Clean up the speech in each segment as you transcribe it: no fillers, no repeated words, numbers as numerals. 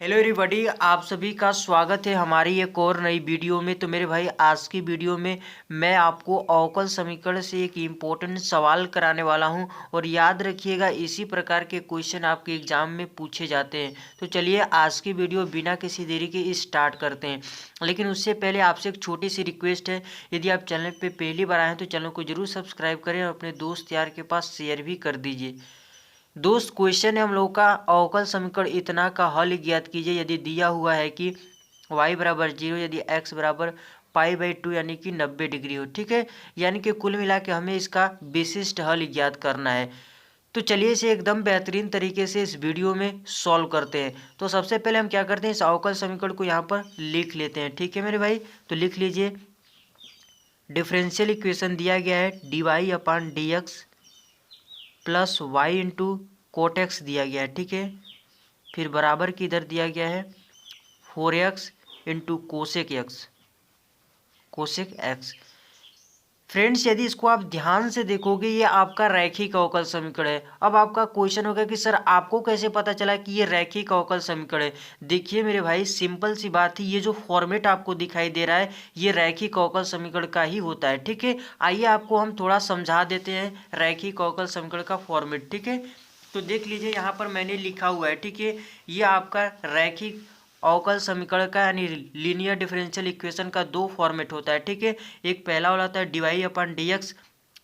Hello everybody, आप सभी का स्वागत है हमारी एक और नई वीडियो में। तो मेरे भाई, आज की वीडियो में मैं आपको अवकल समीकरण से एक इम्पोर्टेंट सवाल कराने वाला हूं और याद रखिएगा, इसी प्रकार के क्वेश्चन आपके एग्जाम में पूछे जाते हैं। तो चलिए आज की वीडियो बिना किसी देरी के स्टार्ट करते हैं। लेकिन उससे पहले आपसे एक छोटी सी रिक्वेस्ट है, यदि आप चैनल पर पहली बार आए हैं तो चैनल को जरूर सब्सक्राइब करें और अपने दोस्त यार के पास शेयर भी कर दीजिए। दोस्त, क्वेश्चन है हम लोग का, अवकल समीकरण इतना का हल ज्ञात कीजिए यदि दिया हुआ है कि y बराबर 0 यदि x बराबर π/2 यानी कि 90 डिग्री हो। ठीक है, यानी कि कुल मिला के हमें इसका विशिष्ट हल ज्ञात करना है। तो चलिए इसे एकदम बेहतरीन तरीके से इस वीडियो में सॉल्व करते हैं। तो सबसे पहले हम क्या करते हैं, इस अवकल समीकरण को यहाँ पर लिख लेते हैं। ठीक है मेरे भाई, तो लिख लीजिए। डिफरेंशियल इक्वेशन दिया गया है dy/dx plus Y into cot X दिया गया है। ठीक है, फिर बराबर की इधर दिया गया है 4x into cosec x. Friends, यदि इसको आप ध्यान से देखोगे, ये आपका रैखिक अवकल समीकरण है। अब आपका क्वेश्चन होगा कि सर आपको कैसे पता चला कि ये रैखिक अवकल समीकरण है। देखिए मेरे भाई, सिंपल सी बात है, ये जो फॉर्मेट आपको दिखाई दे रहा है ये रैखिक अवकल समीकरण का ही होता है। ठीक है, आइए आपको हम थोड़ा समझा देते हैं रैखिक अवकल समीकरण का फॉर्मेट। ठीक है, तो देख लीजिए यहाँ पर मैंने लिखा हुआ है। ठीक है, ये आपका रैखिक अवकल समीकरण का यानी लीनियर डिफरेंशियल इक्वेशन का दो फॉर्मेट होता है। ठीक है, एक पहला वाला होता है dy/dx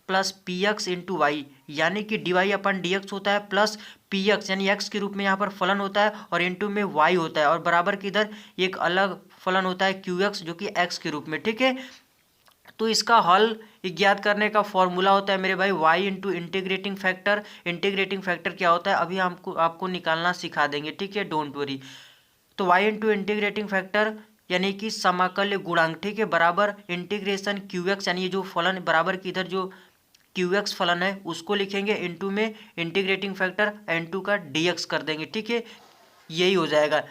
plus P X into Y, यानी कि dy/dx होता है प्लस पी एक्स यानी x के रूप में यहाँ पर फलन होता है और इंटू में y होता है और बराबर की इधर एक अलग फलन होता है qx जो कि x के रूप में। ठीक है, तो इसका हल ज्ञात करने का फॉर्मूला होता है मेरे भाई y into integrating factor. Integrating factor क्या होता है अभी हमको आपको निकालना सिखा देंगे। ठीक है, डोंट वरी। तो y इंटू इंटीग्रेटिंग फैक्टर यानी कि समाकल्य गुणांक। ठीक है, बराबर इंटीग्रेशन qx यानी ये जो फलन बराबर की इधर जो qx फलन है उसको लिखेंगे इंटू में इंटीग्रेटिंग फैक्टर n2 का dx कर देंगे। ठीक है, यही हो जाएगा।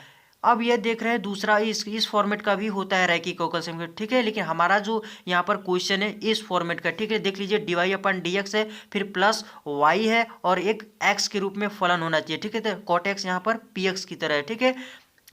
अब ये देख रहे हैं दूसरा, इस फॉर्मेट का भी होता है रैखिक अवकल समीकरण। ठीक है, लेकिन हमारा जो यहाँ पर क्वेश्चन है इस फॉर्मेट का। ठीक है, देख लीजिए dy/dx है, फिर प्लस y है और एक x के रूप में फलन होना चाहिए। ठीक है, तो cot x यहाँ पर px की तरह है। ठीक है,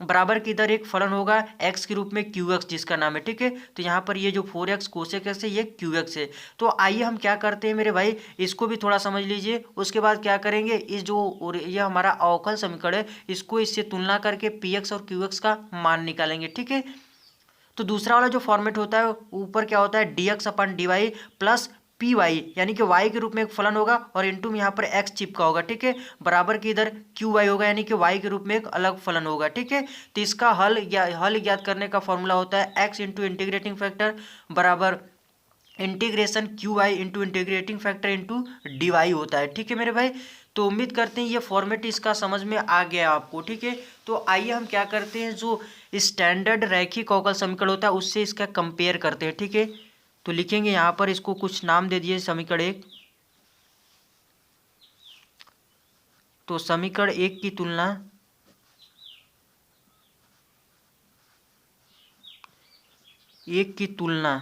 बराबर की इधर एक फलन होगा x के रूप में qx जिसका नाम है। ठीक है, तो यहाँ पर ये जो 4x कोसेक x है ये qx है। तो आइए हम क्या करते हैं मेरे भाई, इसको भी थोड़ा समझ लीजिए। उसके बाद क्या करेंगे, इस जो और ये हमारा अवकल समीकरण है इसको इससे तुलना करके px और qx का मान निकालेंगे। ठीक है, तो दूसरा वाला जो फॉर्मेट होता है ऊपर क्या होता है dx/dy प्लस पी वाई यानी कि y के रूप में एक फलन होगा और इंटू में यहाँ पर x चिपका होगा। ठीक है, बराबर की इधर क्यू वाई होगा यानी कि y के रूप में एक अलग फलन होगा। ठीक है, तो इसका हल ज्ञात करने का फॉर्मूला होता है x इंटू इंटीग्रेटिंग फैक्टर बराबर integration Q Y into integrating factor into D Y होता है। ठीक है मेरे भाई, तो उम्मीद करते हैं ये फॉर्मेट इसका समझ में आ गया आपको। ठीक है, तो आइए हम क्या करते हैं, जो स्टैंडर्ड रैखिक अवकल समीकरण होता है उससे इसका कंपेयर करते हैं। ठीक है, तो लिखेंगे यहाँ पर, इसको कुछ नाम दे दिए समीकरण एक। तो समीकरण एक की तुलना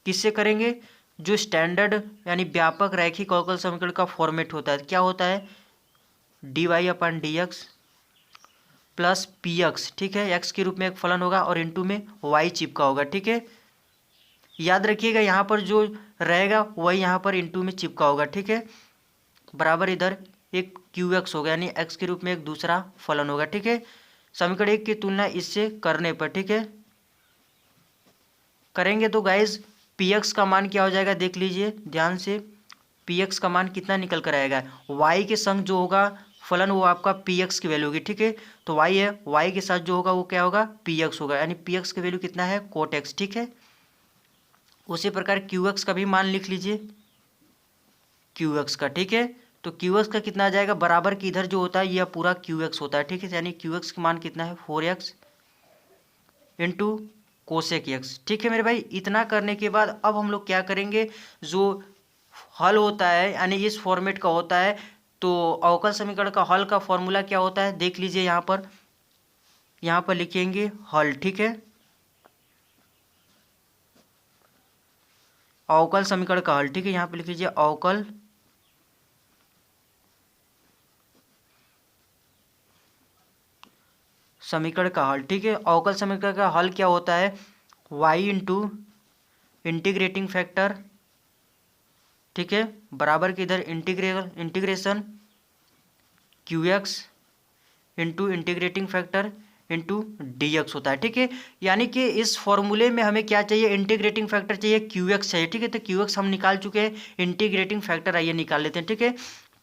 किससे करेंगे, जो स्टैंडर्ड यानी व्यापक रैखिक अवकल समीकरण का फॉर्मेट होता है। क्या होता है dy/dx प्लस पी एक्स। ठीक है, एक्स के रूप में एक फलन होगा और इंटू में वाई चिपका होगा। ठीक है, याद रखिएगा यहाँ पर जो रहेगा वही यहाँ पर इंटू में चिपका होगा। ठीक है, बराबर इधर एक क्यू एक्स होगा यानी एक्स के रूप में एक दूसरा फलन होगा। ठीक है, समीकरण एक की तुलना इससे करने पर, ठीक है, करेंगे तो गाइज पी एक्स का मान क्या हो जाएगा, देख लीजिए ध्यान से। पी एक्स का मान कितना निकल कर आएगा, वाई के संग जो होगा फलन वो आपका पी एक्स की वैल्यू होगी। ठीक है, तो वाई है, वाई के साथ जो होगा वो क्या होगा पी एक्स होगा यानी पी एक्स की वैल्यू कितना है कोट एक्स। ठीक है, उसी प्रकार क्यू एक्स का भी मान लिख लीजिए क्यू एक्स का। ठीक है, तो क्यू एक्स का कितना आ जाएगा, बराबर की इधर जो होता है यह पूरा क्यू एक्स होता है। ठीक है, यानी क्यू एक्स का मान कितना है 4x इंटू कोसेक एक्स। ठीक है मेरे भाई, इतना करने के बाद अब हम लोग क्या करेंगे, जो हल होता है यानी इस फॉर्मेट का होता है, तो अवकल समीकरण का हल का फॉर्मूला क्या होता है देख लीजिए यहाँ पर लिखेंगे हल। ठीक है, अवकल समीकरण का हल। ठीक है, यहाँ पे लिख लीजिए अवकल समीकरण का हल। ठीक है, अवकल समीकरण का हल क्या होता है, y इंटू इंटीग्रेटिंग फैक्टर, ठीक है, बराबर के इधर integration Q x into integrating factor into D x होता है। ठीक है, यानी कि इस फॉर्मूले में हमें क्या चाहिए, इंटीग्रेटिंग फैक्टर चाहिए, क्यू एक्स चाहिए। ठीक है, तो क्यू एक्स हम निकाल चुके हैं, इंटीग्रेटिंग फैक्टर आइए निकाल लेते हैं। ठीक है,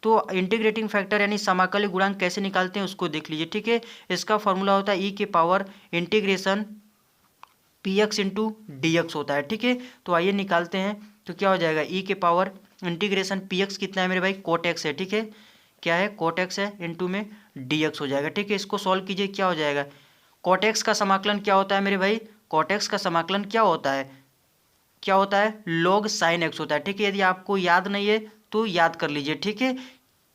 तो इंटीग्रेटिंग फैक्टर यानी समाकल गुणांक कैसे निकालते हैं उसको देख लीजिए। ठीक है, इसका फॉर्मूला होता है ई के power integration P X into D x होता है। ठीक है, तो आइए निकालते हैं। तो क्या हो जाएगा, ई के पावर इंटीग्रेशन पी एक्स कितना है मेरे भाई, कोट एक्स है। ठीक है, क्या है, कोट एक्स है, इंटू में डी एक्स हो जाएगा। ठीक है, इसको सॉल्व कीजिए, क्या हो जाएगा, कोट एक्स का समाकलन क्या होता है मेरे भाई, कोट एक्स का समाकलन क्या होता है, क्या होता है, लॉग साइन एक्स होता है। ठीक है, यदि आपको याद नहीं है तो याद कर लीजिए। ठीक है,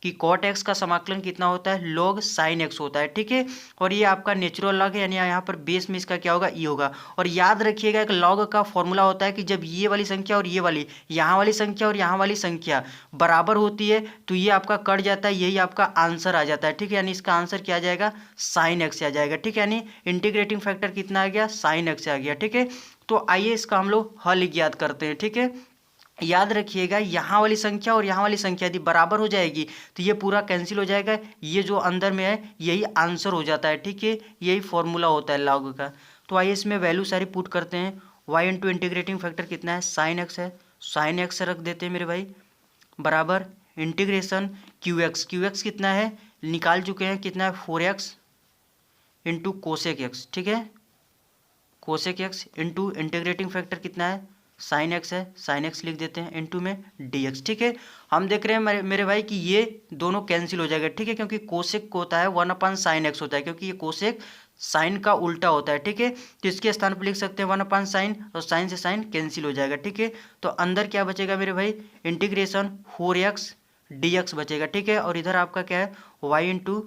कि कॉट एक्स का समाकलन कितना होता है, लॉग साइन एक्स होता है। ठीक है, और ये आपका नेचुरल लॉग है, यानी यहाँ पर बेस में इसका क्या होगा, ई होगा। और याद रखिएगा कि लॉग का फॉर्मूला होता है कि जब ये वाली संख्या और ये वाली, यहाँ वाली संख्या और यहाँ वाली संख्या बराबर होती है तो ये आपका कट जाता है, यही आपका आंसर आ जाता है। ठीक है, यानी इसका आंसर क्या आ जाएगा, साइन एक्स आ जाएगा। ठीक है, यानी इंटीग्रेटिंग फैक्टर कितना आ गया, साइन एक्स आ गया। ठीक है, तो आइए इसका हम लोग हल ज्ञात करते हैं। ठीक है, याद रखिएगा यहाँ वाली संख्या और यहाँ वाली संख्या यदि बराबर हो जाएगी तो ये पूरा कैंसिल हो जाएगा, ये जो अंदर में है यही आंसर हो जाता है। ठीक है, यही फॉर्मूला होता है लॉग का। तो आइए इसमें वैल्यू सारी पुट करते हैं। y इंटू इंटीग्रेटिंग फैक्टर कितना है, साइन एक्स है, साइन एक्स रख देते हैं मेरे भाई, बराबर इंटीग्रेशन क्यू एक्स कितना है, निकाल चुके हैं, कितना है, 4x इंटू कोसेक एक्स। ठीक है, cosec x into integrating factor कितना है, साइन एक्स है, साइन एक्स लिख देते हैं, इंटू में डी एक्स। ठीक है, हम देख रहे हैं मेरे भाई कि ये दोनों कैंसिल हो जाएगा। ठीक है, क्योंकि कोसेक को होता है 1/sin x होता है, क्योंकि ये कोसेक साइन का उल्टा होता है। ठीक है, तो इसके स्थान पर लिख सकते हैं 1/sin, और साइन से साइन कैंसिल हो जाएगा। ठीक है, तो अंदर क्या बचेगा मेरे भाई, इंटीग्रेशन 4x dx बचेगा। ठीक है, और इधर आपका क्या है, y इंटू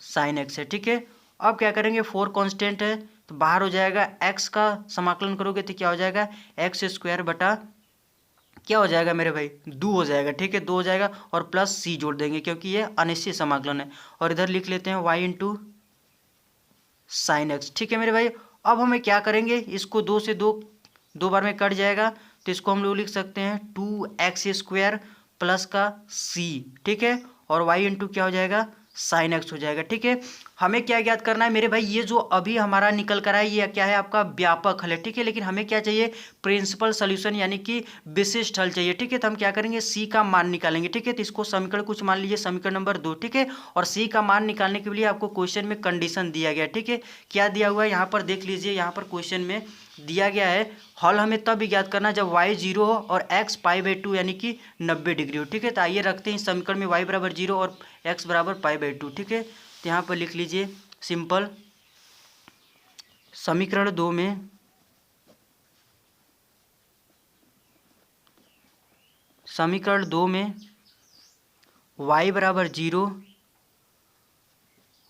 साइन एक्स है। ठीक है, अब क्या करेंगे, 4 कांस्टेंट है तो बाहर हो जाएगा, x का समाकलन करोगे तो क्या हो जाएगा, एक्स स्क्वायर बटा क्या हो जाएगा मेरे भाई, 2 हो जाएगा। ठीक है, 2 हो जाएगा, और प्लस c जोड़ देंगे क्योंकि ये अनिश्चित समाकलन है। और इधर लिख लेते हैं y इंटू साइन एक्स। ठीक है मेरे भाई, अब हमें क्या करेंगे, इसको 2 से 2 बार में कट जाएगा, तो इसको हम लोग लिख सकते हैं 2x² प्लस का c। ठीक है, और y इंटू क्या हो जाएगा, साइन एक्स हो जाएगा। ठीक है, हमें क्या ज्ञात करना है मेरे भाई, ये जो अभी हमारा निकल कर आया ये क्या है, आपका व्यापक हल है। ठीक है, लेकिन हमें क्या चाहिए, प्रिंसिपल सॉल्यूशन यानी कि विशिष्ट हल चाहिए। ठीक है, तो हम क्या करेंगे, सी का मान निकालेंगे। ठीक है, तो इसको समीकरण कुछ मान लीजिए, समीकरण नंबर 2। ठीक है, और सी का मान निकालने के लिए आपको क्वेश्चन में कंडीशन दिया गया। ठीक है, क्या दिया हुआ है यहाँ पर देख लीजिए, यहाँ पर क्वेश्चन में दिया गया है, हल हमें तब ज्ञात करना जब y 0 हो और x π/2 यानी कि 90 डिग्री हो। ठीक है, तो आइए रखते हैं इस समीकरण में y बराबर 0 और x बराबर π/2। ठीक है, तो यहाँ पर लिख लीजिए सिंपल, समीकरण 2 में y बराबर 0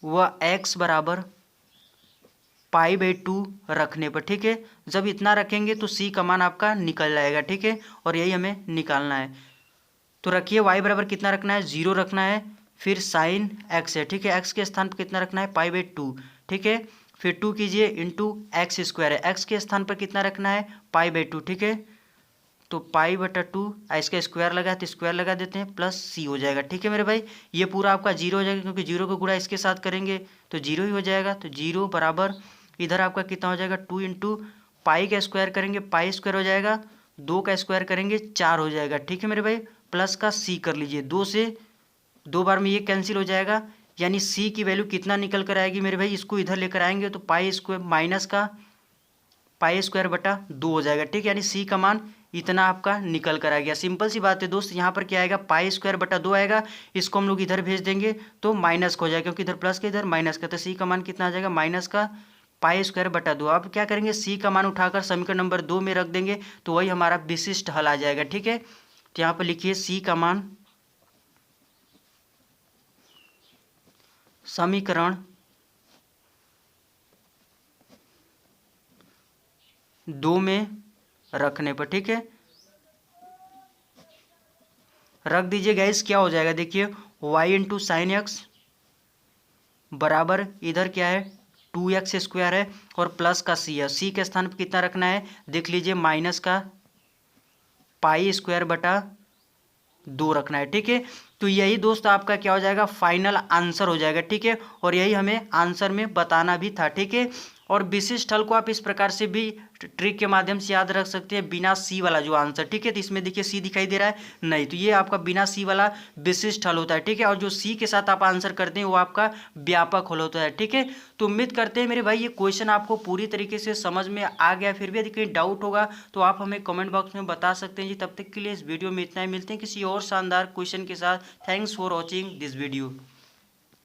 व x बराबर π/2 रखने पर, ठीक है, जब इतना रखेंगे तो c का मान आपका निकल जाएगा। ठीक है, और यही हमें निकालना है। तो रखिए y बराबर कितना रखना है, 0 रखना है, फिर साइन x है। ठीक है, x के स्थान पर कितना रखना है, π/2। ठीक है, फिर 2 कीजिए इंटू एक्स स्क्वायर है, x के स्थान पर कितना रखना है, π/2। ठीक है, तो π/2 इसका स्क्वायर लगा तो स्क्वायर लगा देते हैं, प्लस c हो जाएगा। ठीक है मेरे भाई, ये पूरा आपका 0 हो जाएगा, क्योंकि 0 को गुणा इसके साथ करेंगे तो 0 ही हो जाएगा। तो 0 बराबर इधर आपका कितना हो जाएगा, 2 इंटू पाई का स्क्वायर करेंगे, पाई स्क्वायर हो जाएगा, 2 का स्क्वायर करेंगे 4 हो जाएगा। ठीक है मेरे भाई, प्लस का c कर लीजिए, 2 से 2 बार में ये कैंसिल हो जाएगा, यानी c की वैल्यू कितना निकल कर आएगी मेरे भाई, इसको इधर लेकर आएंगे तो पाई स्क्वायर माइनस का पाई स्क्वायर बटा 2 हो जाएगा। ठीक है, यानी c का मान इतना आपका निकल कर आ गया। सिंपल सी बात है दोस्त, यहाँ पर क्या आएगा, पाई स्क्वायर बटा 2 आएगा, इसको हम लोग इधर भेज देंगे तो माइनस का हो जाएगा, क्योंकि इधर प्लस का इधर माइनस का, तो c का मान कितना आ जाएगा, माइनस का पाई स्क्वायर बटा 2। अब क्या करेंगे, c का मान उठाकर समीकरण नंबर 2 में रख देंगे तो वही हमारा विशिष्ट हल आ जाएगा। ठीक है, तो यहाँ पर लिखिए c का मान समीकरण 2 में रखने पर, ठीक है, रख दीजिए गाइस, क्या हो जाएगा देखिए, y इंटू साइन एक्स बराबर इधर क्या है 2x² है और प्लस का c है। c के स्थान पर कितना रखना है देख लीजिए माइनस का π²/2 रखना है। ठीक है, तो यही दोस्त आपका क्या हो जाएगा फाइनल आंसर हो जाएगा। ठीक है, और यही हमें आंसर में बताना भी था। ठीक है, और विशिष्ट हल को आप इस प्रकार से भी ट्रिक के माध्यम से याद रख सकते हैं, बिना सी वाला जो आंसर। ठीक है, तो इसमें देखिए सी दिखाई दे रहा है नहीं, तो ये आपका बिना सी वाला विशिष्ट हल होता है। ठीक है, और जो सी के साथ आप आंसर करते हैं वो आपका व्यापक हल होता है। ठीक है, तो उम्मीद करते हैं मेरे भाई ये क्वेश्चन आपको पूरी तरीके से समझ में आ गया। फिर भी यदि कहीं डाउट होगा तो आप हमें कमेंट बॉक्स में बता सकते हैं जी। तब तक के लिए इस वीडियो में इतना ही, मिलते हैं किसी और शानदार क्वेश्चन के साथ। Thanks for watching this video.